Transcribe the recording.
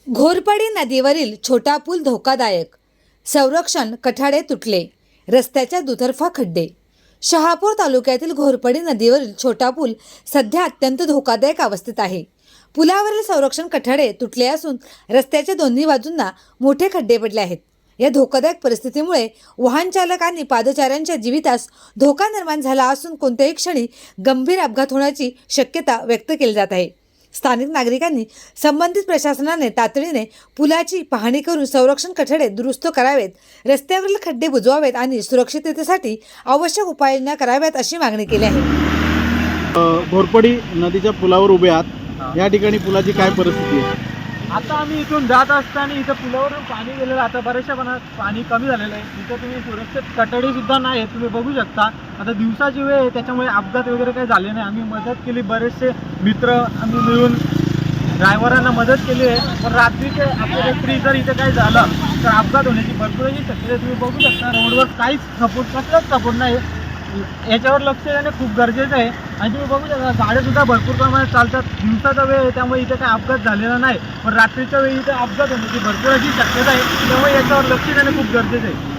घोरपडी नदीवरील छोटा पूल धोकादायक, संरक्षण कठाडे तुटले, रस्त्याच्या दुतर्फा खड्डे। शहापूर तालुक्यातील घोरपडी नदीवरील छोटा पूल सध्या अत्यंत धोकादायक अवस्थेत आहे। पुलावरील संरक्षण कठाडे तुटले असून रस्त्याच्या दोन्ही बाजूंना मोठे खड्डे पडले आहेत। या धोकादायक परिस्थितीमुळे वाहन चालक आणि पादचाऱ्यांच्या जीवितास धोका निर्माण झाला असून कोणत्याही क्षणी गंभीर अपघात होण्याची शक्यता व्यक्त केली जात आहे। स्थानिक नागरिकांनी संबंधित प्रशासनाने तातडीने पुलाची पाहणी करून संरक्षण कठडे दुरुस्त करावेत, रस्त्यावरील खड्डे बुजवावेत आणि सुरक्षिततेसाठी आवश्यक उपाययोजना कराव्यात अशी मागणी केली आहे। घोरपडी नदीच्या पुलावर उभे आहात, या ठिकाणी पुलाची काय परिस्थिती आहे? आता आम्ही इथून जात असताना इथं पुलावरून पाणी गेलेलं, आता बऱ्याचशा प्रमाणात पाणी कमी झालेलं आहे। इथं तुम्ही सुरक्षित कठडी सुद्धा नाही, तुम्ही बघू शकता। आता दिवसाची वेळ आहे, त्याच्यामुळे अपघात वगैरे काही झाले नाही। आम्ही मदत केली, बरेचसे मित्र आम्ही मिळून ड्रायव्हरांना मदत केली आहे, पण रात्रीचे अपरात्री जर इथे काही झालं तर अपघात होण्याची भरपूर अशी शक्यता आहे। तुम्ही बघू शकता रोडवर काहीच सपोर्ट, कसलाच सपोर्ट नाही। याच्यावर लक्ष देणे खूप गरजेचं आहे। आणि तुम्ही बघू शकता गाड्यासुद्धा भरपूर प्रमाणात चालतात। दिवसाचा वेळ आहे त्यामुळे इथे काही अपघात झालेला नाही, पण रात्रीच्या वेळी इथे अपघात होण्याची भरपूर अशी शक्यता आहे, त्यामुळे याच्यावर लक्ष देणे खूप गरजेचं आहे।